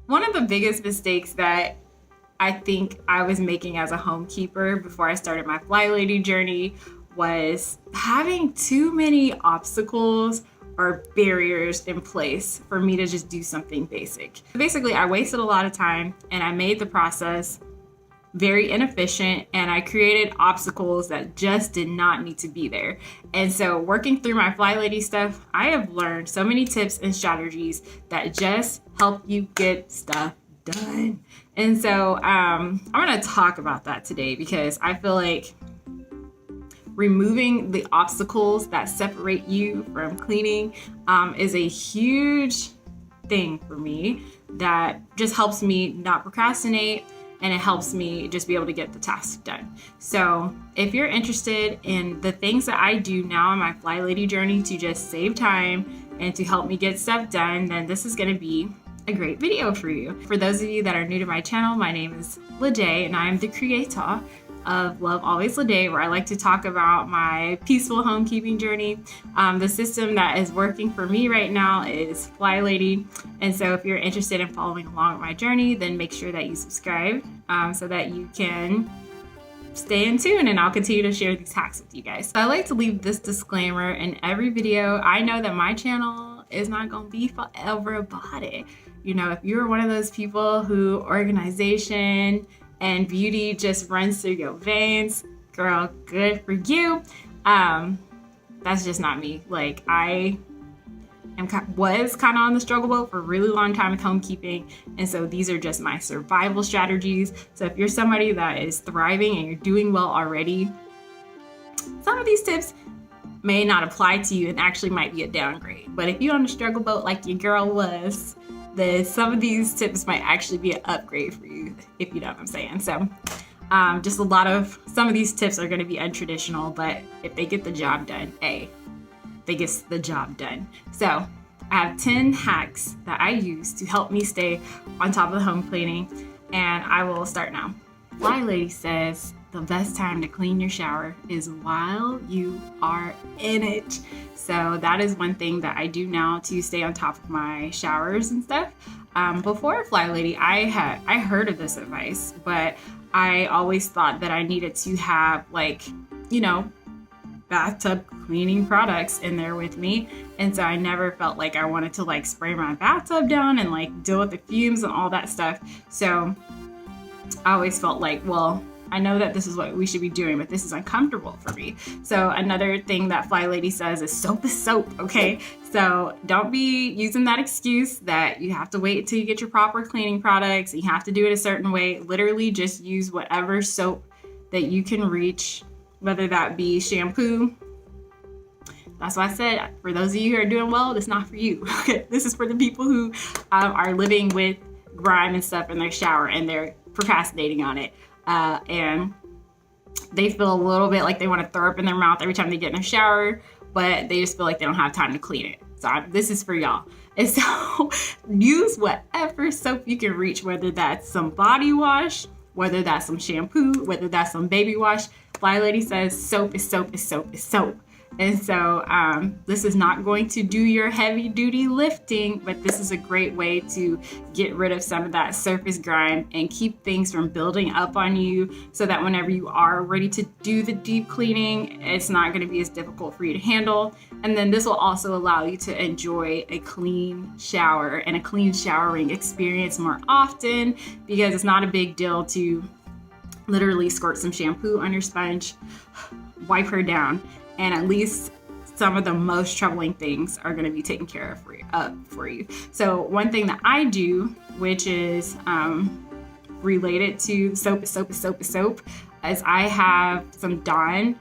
One of the biggest mistakes that I think I was making as a homekeeper before I started my Flylady journey was having too many obstacles or barriers in place for me to just do something basic. Basically, I wasted a lot of time and I made the process very inefficient, and I created obstacles that just did not need to be there. And so working through my Flylady stuff, I have learned so many tips and strategies that just help you get stuff done. And so I'm gonna talk about that today because I feel like removing the obstacles that separate you from cleaning is a huge thing for me that just helps me not procrastinate, and it helps me just be able to get the task done. So if you're interested in the things that I do now on my Flylady journey to just save time and to help me get stuff done, then this is gonna be a great video for you. For those of you that are new to my channel, my name is Lade and I am the creator of Love Always Lade, where I like to talk about my peaceful homekeeping journey. The system that is working for me right now is Flylady. And so if you're interested in following along with my journey, then make sure that you subscribe so that you can stay in tune, and I'll continue to share these hacks with you guys. So I like to leave this disclaimer in every video. I know that my channel is not gonna be forever about it. You know, if you're one of those people who organization and beauty just runs through your veins, girl, good for you. That's just not me. Like, I was kind of on the struggle boat for a really long time with homekeeping, and so these are just my survival strategies. So if you're somebody that is thriving and you're doing well already, some of these tips may not apply to you and actually might be a downgrade. But if you're on the struggle boat like your girl was, then some of these tips might actually be an upgrade for you, if you know what I'm saying. So just some of these tips are going to be untraditional, but if they get the job done, they get the job done. So I have 10 hacks that I use to help me stay on top of the home cleaning, and I will start now. Flylady says the best time to clean your shower is while you are in it. So that is one thing that I do now to stay on top of my showers and stuff. Before Flylady, I heard of this advice, but I always thought that I needed to have, like, you know, bathtub cleaning products in there with me. And so I never felt like I wanted to like spray my bathtub down and like deal with the fumes and all that stuff. So I always felt like, well, I know that this is what we should be doing, but this is uncomfortable for me. So another thing that Flylady says is soap is soap, okay? So don't be using that excuse that you have to wait until you get your proper cleaning products, and you have to do it a certain way. Literally just use whatever soap that you can reach, whether that be shampoo. That's why I said, for those of you who are doing well, it's not for you. This is for the people who are living with grime and stuff in their shower and they're procrastinating on it. And they feel a little bit like they want to throw up in their mouth every time they get in the shower, but they just feel like they don't have time to clean it. So this is for y'all. And so use whatever soap you can reach, whether that's some body wash, whether that's some shampoo, whether that's some baby wash. Flylady says soap is soap is soap is soap. And so this is not going to do your heavy duty lifting, but this is a great way to get rid of some of that surface grime and keep things from building up on you, so that whenever you are ready to do the deep cleaning, it's not going to be as difficult for you to handle. And then this will also allow you to enjoy a clean shower and a clean showering experience more often, because it's not a big deal to literally squirt some shampoo on your sponge, wipe her down, and at least some of the most troubling things are going to be taken care of for you. So one thing that I do, which is related to soap is soap is soap is soap, is I have some Dawn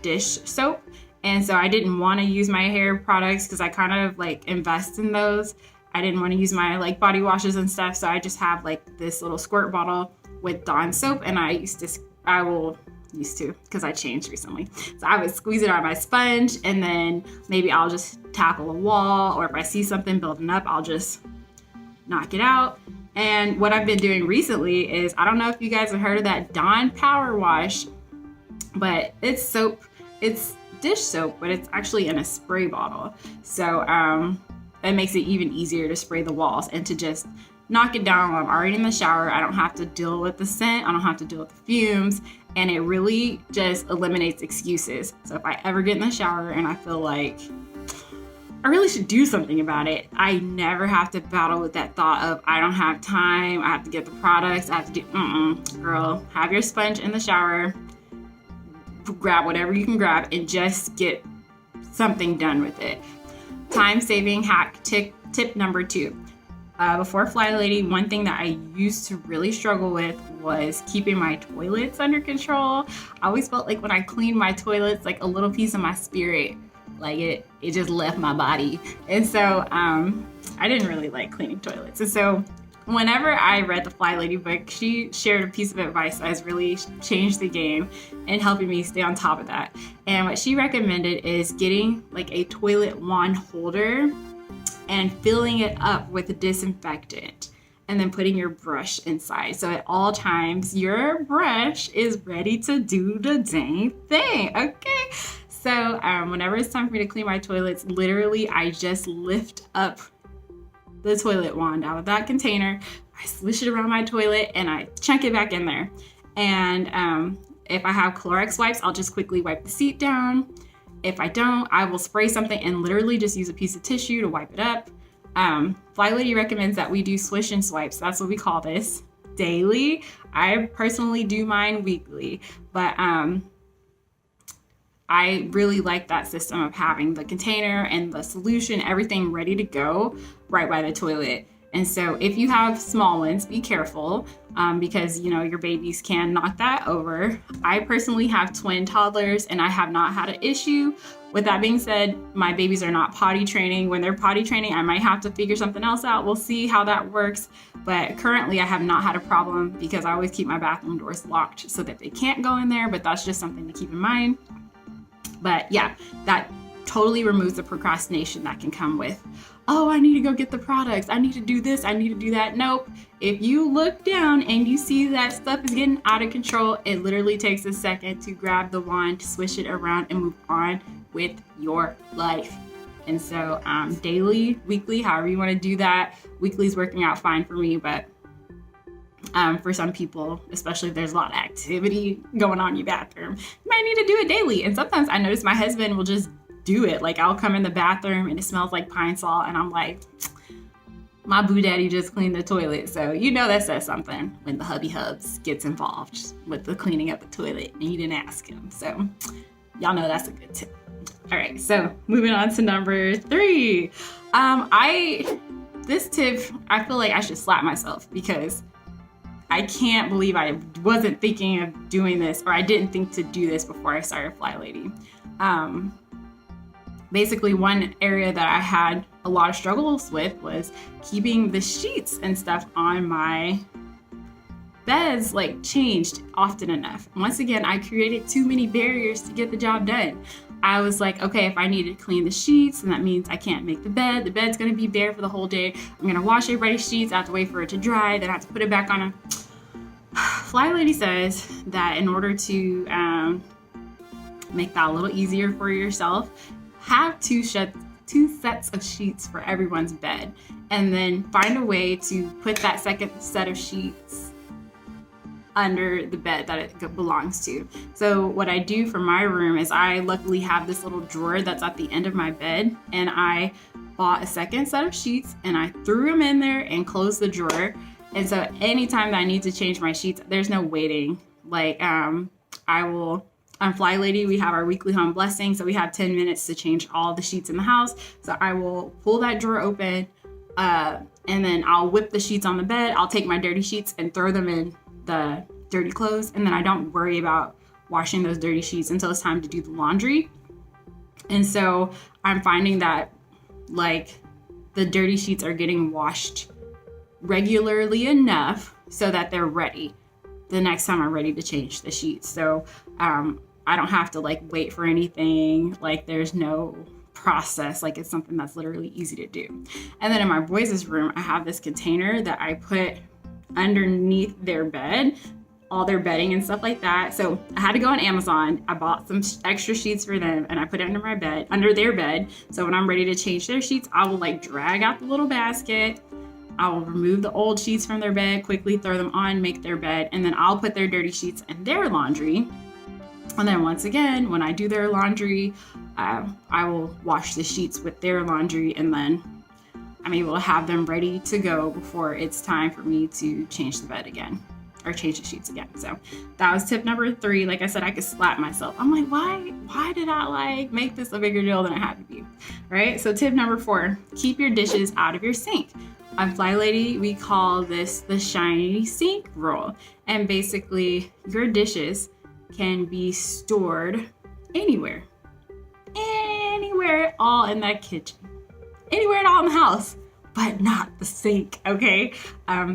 dish soap. And so I didn't want to use my hair products because I kind of like invest in those. I didn't want to use my like body washes and stuff. So I just have like this little squirt bottle with Dawn soap, and I used to, because I changed recently. So I would squeeze it on my sponge, and then maybe I'll just tackle a wall, or if I see something building up, I'll just knock it out. And what I've been doing recently is, I don't know if you guys have heard of that Dawn Power Wash, but it's soap. It's dish soap, but it's actually in a spray bottle. So that makes it even easier to spray the walls and to just knock it down while I'm already in the shower. I don't have to deal with the scent. I don't have to deal with the fumes. And it really just eliminates excuses. So if I ever get in the shower and I feel like I really should do something about it, I never have to battle with that thought of I don't have time, I have to get the products, I have to do, girl, have your sponge in the shower, grab whatever you can grab and just get something done with it. Time-saving hack tip number 2. Before Flylady, one thing that I used to really struggle with was keeping my toilets under control. I always felt like when I cleaned my toilets, like a little piece of my spirit, like it just left my body. And so I didn't really like cleaning toilets. And so whenever I read the Flylady book, she shared a piece of advice that has really changed the game and helping me stay on top of that. And what she recommended is getting like a toilet wand holder and filling it up with a disinfectant and then putting your brush inside. So at all times, your brush is ready to do the dang thing, okay? So whenever it's time for me to clean my toilets, literally I just lift up the toilet wand out of that container, I swish it around my toilet and I chunk it back in there. And if I have Clorox wipes, I'll just quickly wipe the seat down. If I don't, I will spray something and literally just use a piece of tissue to wipe it up. Flylady recommends that we do swish and swipes. That's what we call this, daily. I personally do mine weekly, but I really like that system of having the container and the solution, everything ready to go right by the toilet. And so if you have small ones, be careful because, you know, your babies can knock that over. I personally have twin toddlers and I have not had an issue. With that being said, my babies are not potty training. When they're potty training, I might have to figure something else out. We'll see how that works. But currently I have not had a problem because I always keep my bathroom doors locked so that they can't go in there. But that's just something to keep in mind. But yeah, that totally removes the procrastination that can come with, oh, I need to go get the products. I need to do this. I need to do that. Nope. If you look down and you see that stuff is getting out of control, it literally takes a second to grab the wand, swish it around, and move on with your life. And so daily, weekly, however you want to do that. Weekly is working out fine for me, but for some people, especially if there's a lot of activity going on in your bathroom, you might need to do it daily. And sometimes I notice my husband will just do it. Like I'll come in the bathroom and it smells like pine salt and I'm like, my boo daddy just cleaned the toilet. So you know that says something when the hubby hubs gets involved with the cleaning up the toilet and you didn't ask him. So y'all know that's a good tip. All right, so moving on to number 3. This tip, I feel like I should slap myself because I can't believe I wasn't thinking of doing this, or I didn't think to do this before I started Flylady. Basically, one area that I had a lot of struggles with was keeping the sheets and stuff on my beds like changed often enough. Once again, I created too many barriers to get the job done. I was like, okay, if I need to clean the sheets, then that means I can't make the bed. The bed's gonna be bare for the whole day. I'm gonna wash everybody's sheets. I have to wait for it to dry. Then I have to put it back on. Flylady says that in order to make that a little easier for yourself, have two sets of sheets for everyone's bed, and then find a way to put that second set of sheets under the bed that it belongs to. So what I do for my room is I luckily have this little drawer that's at the end of my bed, and I bought a second set of sheets and I threw them in there and closed the drawer. And so anytime that I need to change my sheets, there's no waiting. Like I will, on Flylady, we have our weekly home blessing. So we have 10 minutes to change all the sheets in the house. So I will pull that drawer open and then I'll whip the sheets on the bed. I'll take my dirty sheets and throw them in the dirty clothes. And then I don't worry about washing those dirty sheets until it's time to do the laundry. And so I'm finding that like the dirty sheets are getting washed regularly enough so that they're ready the next time I'm ready to change the sheets. So I don't have to like wait for anything. Like there's no process. Like it's something that's literally easy to do. And then in my boys' room, I have this container that I put underneath their bed. all their bedding and stuff like that. So I had to go on Amazon. I bought some extra sheets for them and I put it under their bed. So when I'm ready to change their sheets, I will like drag out the little basket. I will remove the old sheets from their bed, quickly throw them on, make their bed, and then I'll put their dirty sheets in their laundry. And then once again, when I do their laundry, I will wash the sheets with their laundry, and then I'm able to have them ready to go before it's time for me to change the bed again or change the sheets again. So that was tip number 3. Like I said, I could slap myself. I'm like, why did I like make this a bigger deal than it had to be? Right? So tip number 4, keep your dishes out of your sink. On Flylady, we call this the shiny sink rule. And basically, your dishes can be stored anywhere at all in that kitchen, anywhere at all in the house, but not the sink, okay?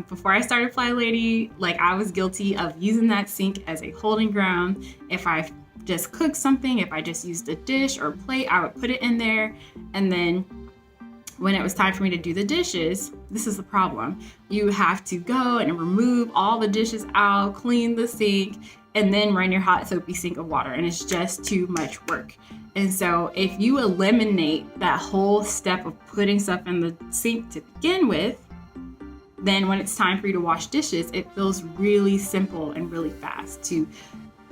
Before I started Flylady, like I was guilty of using that sink as a holding ground. If I just cooked something, if I just used a dish or plate, I would put it in there, and then when it was time for me to do the dishes, this is the problem. You have to go and remove all the dishes out, clean the sink, and then run your hot soapy sink of water, and it's just too much work. And so if you eliminate that whole step of putting stuff in the sink to begin with, then when it's time for you to wash dishes, it feels really simple and really fast to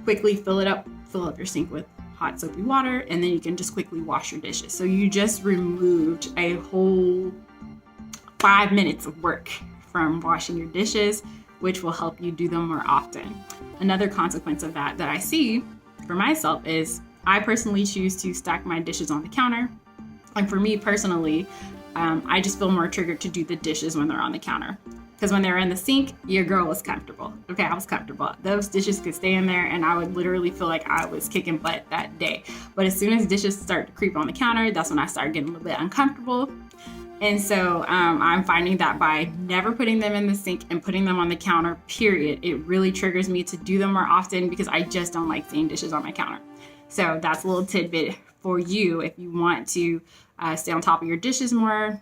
quickly fill up your sink with hot soapy water, and then you can just quickly wash your dishes. So you just removed a whole 5 minutes of work from washing your dishes, which will help you do them more often. Another consequence of that I see for myself is I personally choose to stack my dishes on the counter. And for me personally, I just feel more triggered to do the dishes when they're on the counter. Because when they're in the sink, your girl was comfortable. Okay, I was comfortable. Those dishes could stay in there and I would literally feel like I was kicking butt that day. But as soon as dishes start to creep on the counter, that's when I start getting a little bit uncomfortable. And so I'm finding that by never putting them in the sink and putting them on the counter, period, it really triggers me to do them more often because I just don't like seeing dishes on my counter. So that's a little tidbit for you if you want to stay on top of your dishes more,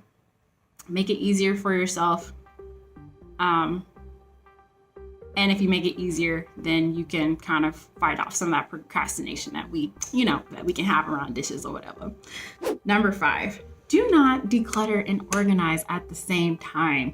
make it easier for yourself. And if you make it easier, then you can kind of fight off some of that procrastination that we can have around dishes or whatever. Number 5, do not declutter and organize at the same time.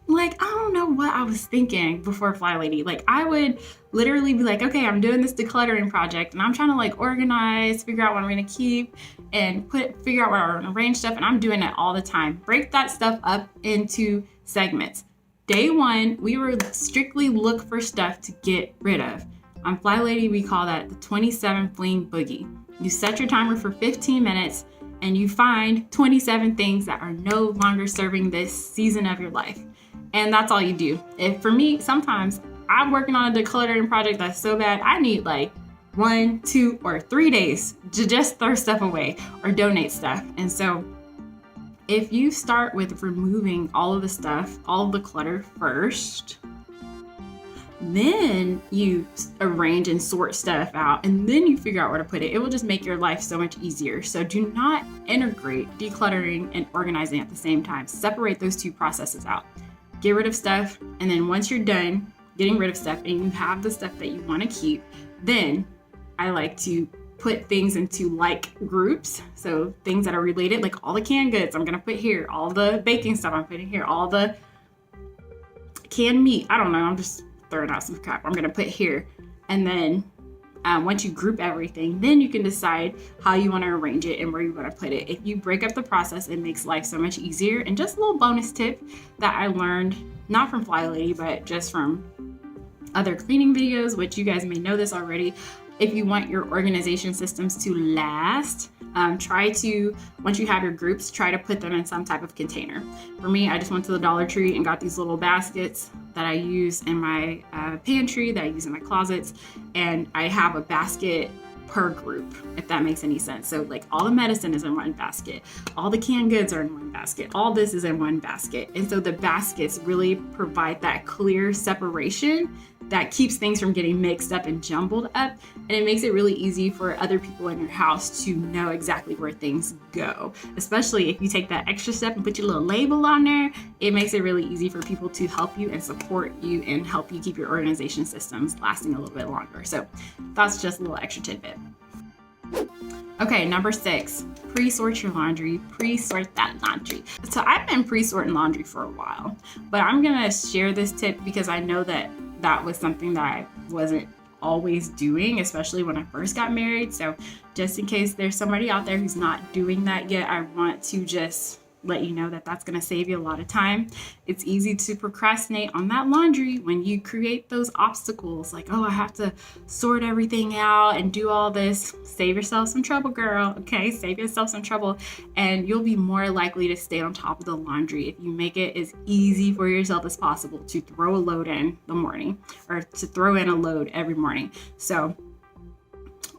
Like, I don't know what I was thinking before Flylady. Like, I would literally be like, okay, I'm doing this decluttering project and I'm trying to like organize, figure out what I'm gonna keep and figure out where I'm gonna arrange stuff. And I'm doing it all the time. Break that stuff up into segments. Day 1, we were strictly look for stuff to get rid of. On Flylady, we call that the 27 fling boogie. You set your timer for 15 minutes and you find 27 things that are no longer serving this season of your life. And that's all you do. If for me, sometimes I'm working on a decluttering project that's so bad, I need like 1, 2, or 3 days to just throw stuff away or donate stuff. And so if you start with removing all of the stuff, all of the clutter first, then you arrange and sort stuff out, and then you figure out where to put it. It will just make your life so much easier. So do not integrate decluttering and organizing at the same time. Separate those two processes out. Get rid of stuff, and then once you're done getting rid of stuff and you have the stuff that you want to keep, then I like to put things into like groups. So things that are related, like all the canned goods I'm gonna put here, all the baking stuff I'm putting here, all the canned meat, I don't know, I'm just throwing out some crap I'm gonna put here. And then once you group everything, then you can decide how you want to arrange it and where you want to put it. If you break up the process, it makes life so much easier. And just a little bonus tip that I learned, not from Flylady, but just from other cleaning videos, which you guys may know this already. If you want your organization systems to last, try to, once you have your groups, try to put them in some type of container. For me, I just went to the Dollar Tree and got these little baskets that I use in my pantry, that I use in my closets, and I have a basket per group, if that makes any sense. So like all the medicine is in one basket, all the canned goods are in one basket, all this is in one basket. And so the baskets really provide that clear separation that keeps things from getting mixed up and jumbled up. And it makes it really easy for other people in your house to know exactly where things go. Especially if you take that extra step and put your little label on there, it makes it really easy for people to help you and support you and help you keep your organization systems lasting a little bit longer. So that's just a little extra tidbit. Okay, number 6, pre-sort your laundry, pre-sort that laundry. So I've been pre-sorting laundry for a while, but I'm gonna share this tip because I know that was something that I wasn't always doing, especially when I first got married. So just in case there's somebody out there who's not doing that yet, I want to just let you know that that's going to save you a lot of time. It's easy to procrastinate on that laundry when you create those obstacles like, oh, I have to sort everything out and do all this. Save yourself some trouble, girl. Okay, save yourself some trouble, and you'll be more likely to stay on top of the laundry if you make it as easy for yourself as possible to throw a load in the morning, or to throw in a load every morning. So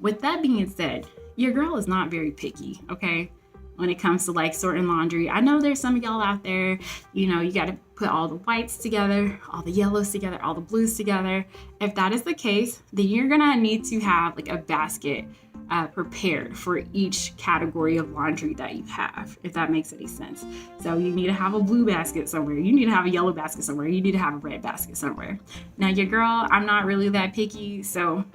with that being said, your girl is not very picky, okay? When it comes to like sorting laundry. I know there's some of y'all out there, you got to put all the whites together, all the yellows together, all the blues together. If that is the case, then you're gonna need to have like a basket prepared for each category of laundry that you have, if that makes any sense. So you need to have a blue basket somewhere, you need to have a yellow basket somewhere, you need to have a red basket somewhere. Now your girl, I'm not really that picky, so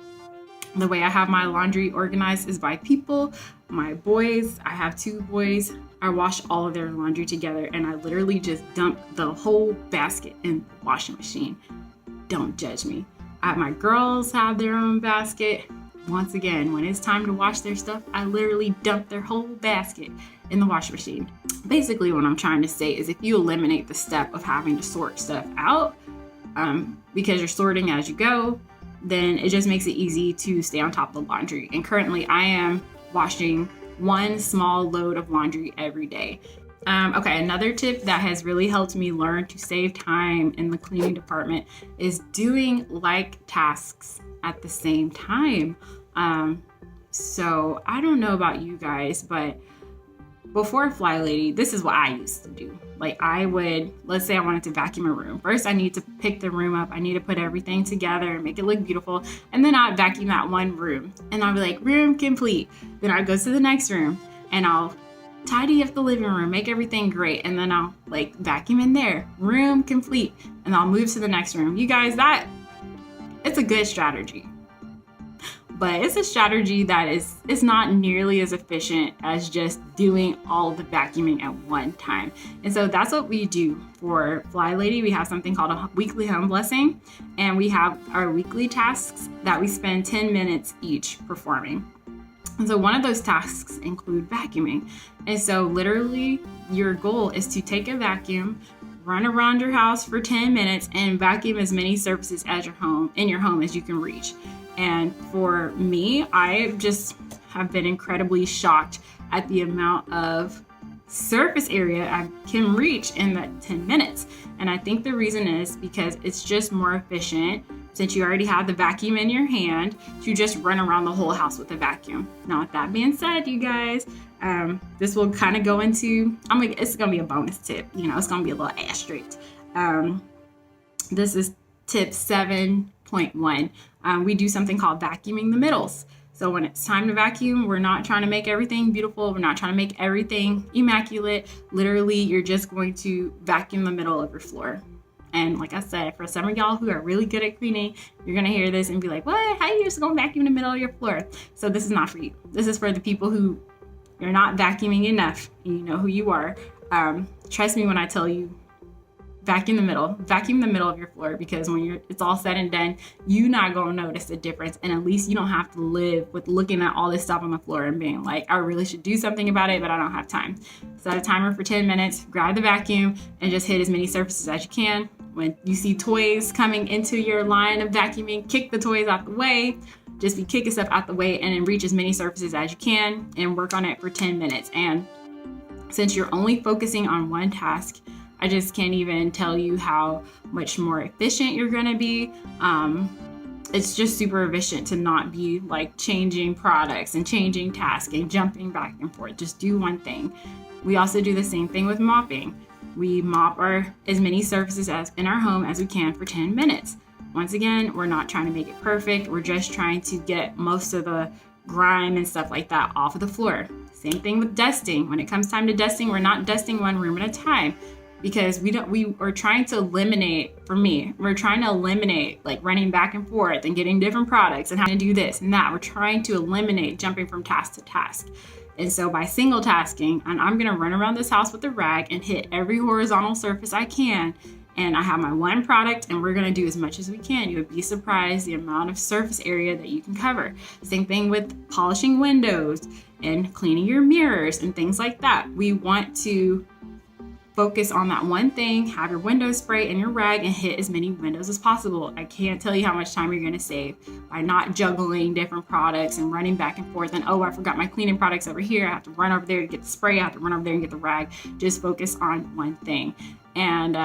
the way I have my laundry organized is by people. My boys, I have 2 boys, I wash all of their laundry together, and I literally just dump the whole basket in the washing machine. Don't judge me. My girls have their own basket. Once again, when it's time to wash their stuff, I literally dump their whole basket in the washing machine. Basically, what I'm trying to say is if you eliminate the step of having to sort stuff out, because you're sorting as you go, then it just makes it easy to stay on top of the laundry. And currently I am washing 1 small load of laundry every day. Okay, another tip that has really helped me learn to save time in the cleaning department is doing like tasks at the same time. So I don't know about you guys, but before Flylady, this is what I used to do. Like let's say I wanted to vacuum a room. First, I need to pick the room up. I need to put everything together and make it look beautiful. And then I'd vacuum that one room. And I'll be like, room complete. Then I'd go to the next room and I'll tidy up the living room, make everything great. And then I'll like vacuum in there, room complete. And I'll move to the next room. You guys, it's a good strategy. But it's a strategy that it's not nearly as efficient as just doing all the vacuuming at one time. And so that's what we do for Flylady. We have something called a weekly home blessing, and we have our weekly tasks that we spend 10 minutes each performing. And so one of those tasks include vacuuming. And so literally your goal is to take a vacuum, run around your house for 10 minutes and vacuum as many surfaces as in your home as you can reach. And for me, I just have been incredibly shocked at the amount of surface area I can reach in that 10 minutes. And I think the reason is because it's just more efficient, since you already have the vacuum in your hand, to just run around the whole house with a vacuum. Now, with that being said, you guys, this will kind of go into, it's gonna be a bonus tip, it's gonna be a little asterisk. This is tip 7.1. We do something called vacuuming the middles. So when it's time to vacuum, we're not trying to make everything beautiful. We're not trying to make everything immaculate. Literally, you're just going to vacuum the middle of your floor. And like I said, for some of y'all who are really good at cleaning, you're gonna hear this and be like, what? How are you just gonna vacuum the middle of your floor? So this is not for you. This is for the people who you're not vacuuming enough, and you know who you are. Trust me when I tell you, vacuum the middle of your floor, because when it's all said and done, you're not gonna notice the difference, and at least you don't have to live with looking at all this stuff on the floor and being like, I really should do something about it, but I don't have time. Set a timer for 10 minutes, grab the vacuum, and just hit as many surfaces as you can. When you see toys coming into your line of vacuuming, kick the toys out the way. Just be kicking stuff out the way, and then reach as many surfaces as you can and work on it for 10 minutes. And since you're only focusing on one task, I just can't even tell you how much more efficient you're gonna be. It's just super efficient to not be like changing products and changing tasks and jumping back and forth. Just do one thing. We also do the same thing with mopping. We mop as many surfaces as in our home as we can for 10 minutes. once again, we're not trying to make it perfect. We're just trying to get most of the grime and stuff like that off of the floor. Same thing with dusting. When it comes time to dusting, we're not dusting one room at a time, because we are trying to eliminate, for me, we're trying to eliminate like running back and forth and getting different products and having to do this and that. We're trying to eliminate jumping from task to task. And so by single tasking, and I'm gonna run around this house with a rag and hit every horizontal surface I can. And I have my one product, and we're gonna do as much as we can. You would be surprised the amount of surface area that you can cover. Same thing with polishing windows and cleaning your mirrors and things like that. We want to focus on that one thing, have your window spray and your rag, and hit as many windows as possible. I can't tell you how much time you're gonna save by not juggling different products and running back and forth and, oh, I forgot my cleaning products over here. I have to run over there to get the spray. I have to run over there and get the rag. Just focus on one thing. And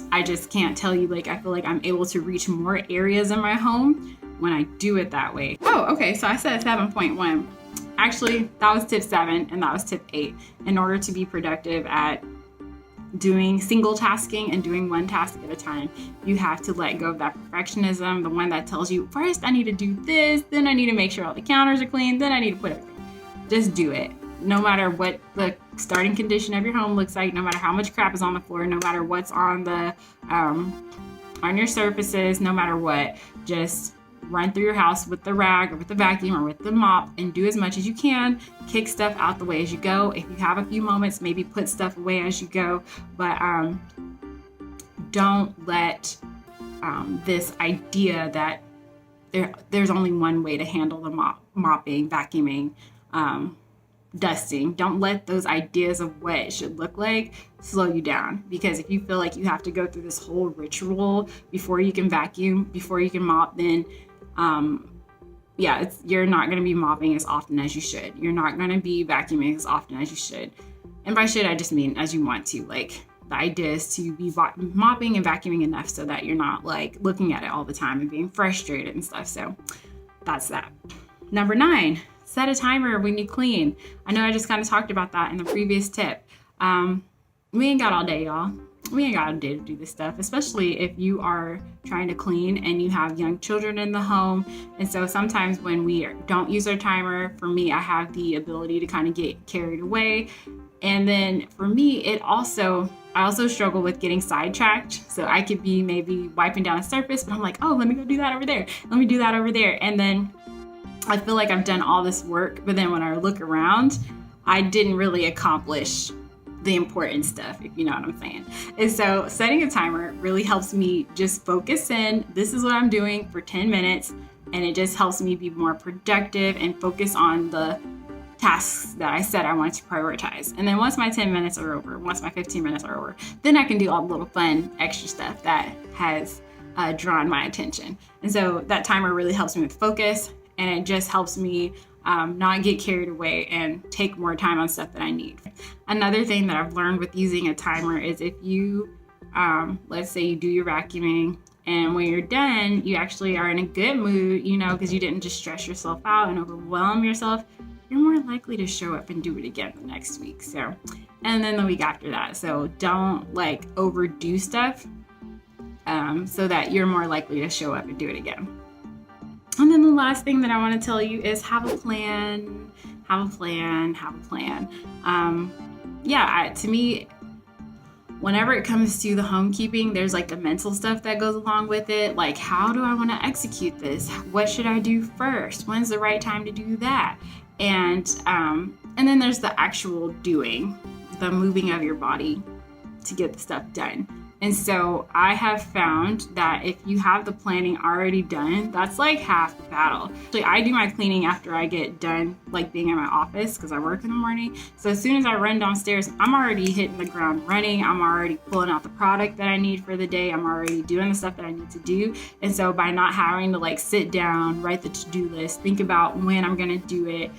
I just can't tell you, like, I feel like I'm able to reach more areas in my home when I do it that way. Oh, okay, so I said 7.1. Actually, that was tip 7 and that was tip 8. In order to be productive at doing single tasking and doing one task at a time, you have to let go of that perfectionism, the one that tells you, first I need to do this, then I need to make sure all the counters are clean, then I need to put everything. Just do it. No matter what the starting condition of your home looks like, no matter how much crap is on the floor, no matter what's on the on your surfaces, no matter what, just run through your house with the rag or with the vacuum or with the mop and do as much as you can. Kick stuff out the way as you go. If you have a few moments, maybe put stuff away as you go, but don't let this idea that there's only one way to handle the mopping, vacuuming, dusting. Don't let those ideas of what it should look like slow you down, because if you feel like you have to go through this whole ritual before you can vacuum, before you can mop, then you're not going to be mopping as often as you should. You're not going to be vacuuming as often as you should. And by should, I just mean as you want to. Like, the idea is to be mopping and vacuuming enough so that you're not like looking at it all the time and being frustrated and stuff. So that's that. Number 9, set a timer when you clean. I know I just kind of talked about that in the previous tip. We ain't got all day, y'all. We ain't got all day to do this stuff, especially if you are trying to clean and you have young children in the home. And so sometimes when we don't use our timer, for me, I have the ability to kind of get carried away. And then for me, I also struggle with getting sidetracked. So I could be maybe wiping down a surface, but I'm like, oh, let me go do that over there. Let me do that over there. And then I feel like I've done all this work, but then when I look around, I didn't really accomplish the important stuff, if you know what I'm saying. And so setting a timer really helps me just focus in. This is what I'm doing for 10 minutes. And it just helps me be more productive and focus on the tasks that I said I wanted to prioritize. And then once my 10 minutes are over, once my 15 minutes are over, then I can do all the little fun extra stuff that has drawn my attention. And so that timer really helps me with focus, and it just helps me not get carried away and take more time on stuff that I need. Another thing that I've learned with using a timer is if you, let's say you do your vacuuming, and when you're done, you actually are in a good mood, because you didn't just stress yourself out and overwhelm yourself, you're more likely to show up and do it again the next week. So, and then the week after that. So don't overdo stuff so that you're more likely to show up and do it again. And then the last thing that I want to tell you is have a plan. To me, whenever it comes to the homekeeping, there's the mental stuff that goes along with it. Like, how do I want to execute this? What should I do first? When's the right time to do that? And then there's the actual doing, the moving of your body to get the stuff done. And so I have found that if you have the planning already done, that's half the battle. Actually, I do my cleaning after I get done, being in my office, because I work in the morning. So as soon as I run downstairs, I'm already hitting the ground running. I'm already pulling out the product that I need for the day. I'm already doing the stuff that I need to do. And so by not having to sit down, write the to-do list, think about when I'm going to do it,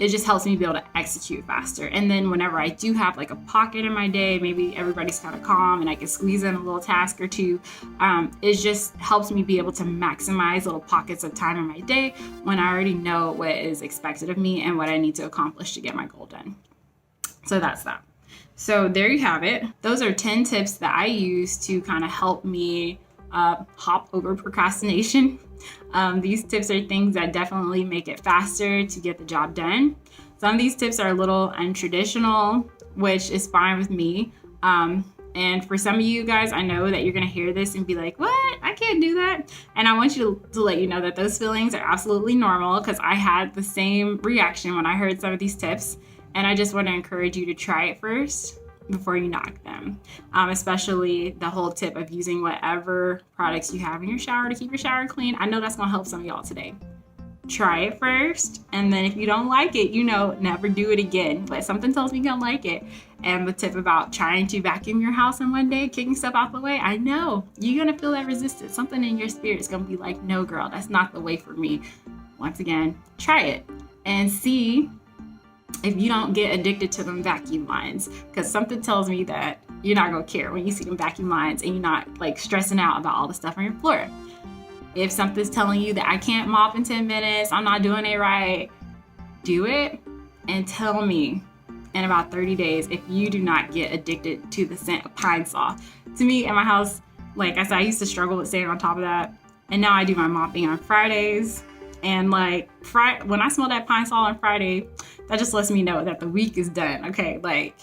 it just helps me be able to execute faster. And then whenever I do have a pocket in my day, maybe everybody's kind of calm and I can squeeze in a little task or two, it just helps me be able to maximize little pockets of time in my day when I already know what is expected of me and what I need to accomplish to get my goal done. So that's that. So there you have it. Those are 10 tips that I use to kind of help me hop over procrastination. These tips are things that definitely make it faster to get the job done. Some of these tips are a little untraditional, which is fine with me. And for some of you guys, I know that you're going to hear this and be like, what? I can't do that. And I want you to let you know that those feelings are absolutely normal, because I had the same reaction when I heard some of these tips. And I just want to encourage you to try it first before you knock them. Especially the whole tip of using whatever products you have in your shower to keep your shower clean. I know that's going to help some of y'all today. Try it first, and then if you don't like it, never do it again. But something tells me you're gonna like it. And the tip about trying to vacuum your house in one day, kicking stuff out the way, I know you're gonna feel that resistance. Something in your spirit is gonna be like, no girl, that's not the way for me. Once again, try it and see if you don't get addicted to them vacuum lines, because something tells me that you're not gonna care when you see them vacuum lines and you're not like stressing out about all the stuff on your floor. If something's telling you that I can't mop in 10 minutes, I'm not doing it right, do it and tell me in about 30 days if you do not get addicted to the scent of pine saw. To me, in my house, like I said, I used to struggle with staying on top of that. And now I do my mopping on Fridays. And like when I smell that pine saw on Friday, that just lets me know that the week is done. Okay, like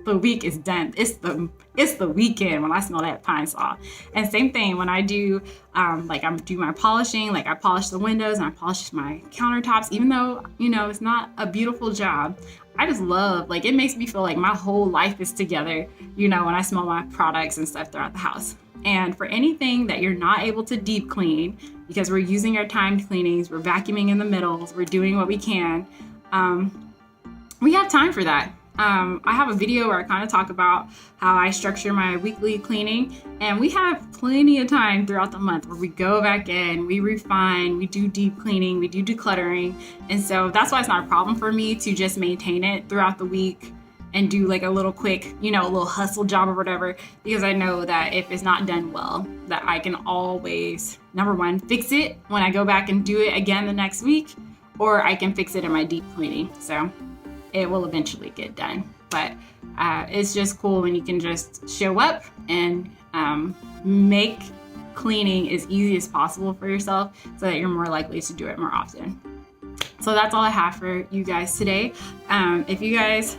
the week is done. It's the weekend when I smell that pine saw. And same thing when I do I do my polishing, like I polish the windows and I polish my countertops, even though it's not a beautiful job. I just love, like, it makes me feel like my whole life is together, when I smell my products and stuff throughout the house. And for anything that you're not able to deep clean, because we're using our timed cleanings, we're vacuuming in the middles, we're doing what we can, we have time for that. I have a video where I kind of talk about how I structure my weekly cleaning, and we have plenty of time throughout the month where we go back in, we refine, we do deep cleaning, we do decluttering. And so that's why it's not a problem for me to just maintain it throughout the week and do like a little quick, a little hustle job or whatever, because I know that if it's not done well, that I can always, number one, fix it when I go back and do it again the next week, or I can fix it in my deep cleaning. So it will eventually get done. But it's just cool when you can just show up and make cleaning as easy as possible for yourself, so that you're more likely to do it more often. So that's all I have for you guys today. If you guys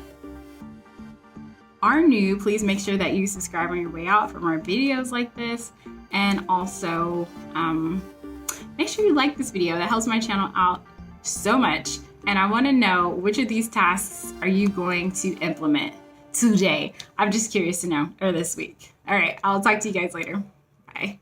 are new, please make sure that you subscribe on your way out for more videos like this. And also make sure you like this video. That helps my channel out so much. And I want to know, which of these tasks are you going to implement today? I'm just curious to know, or this week. All right, I'll talk to you guys later. Bye.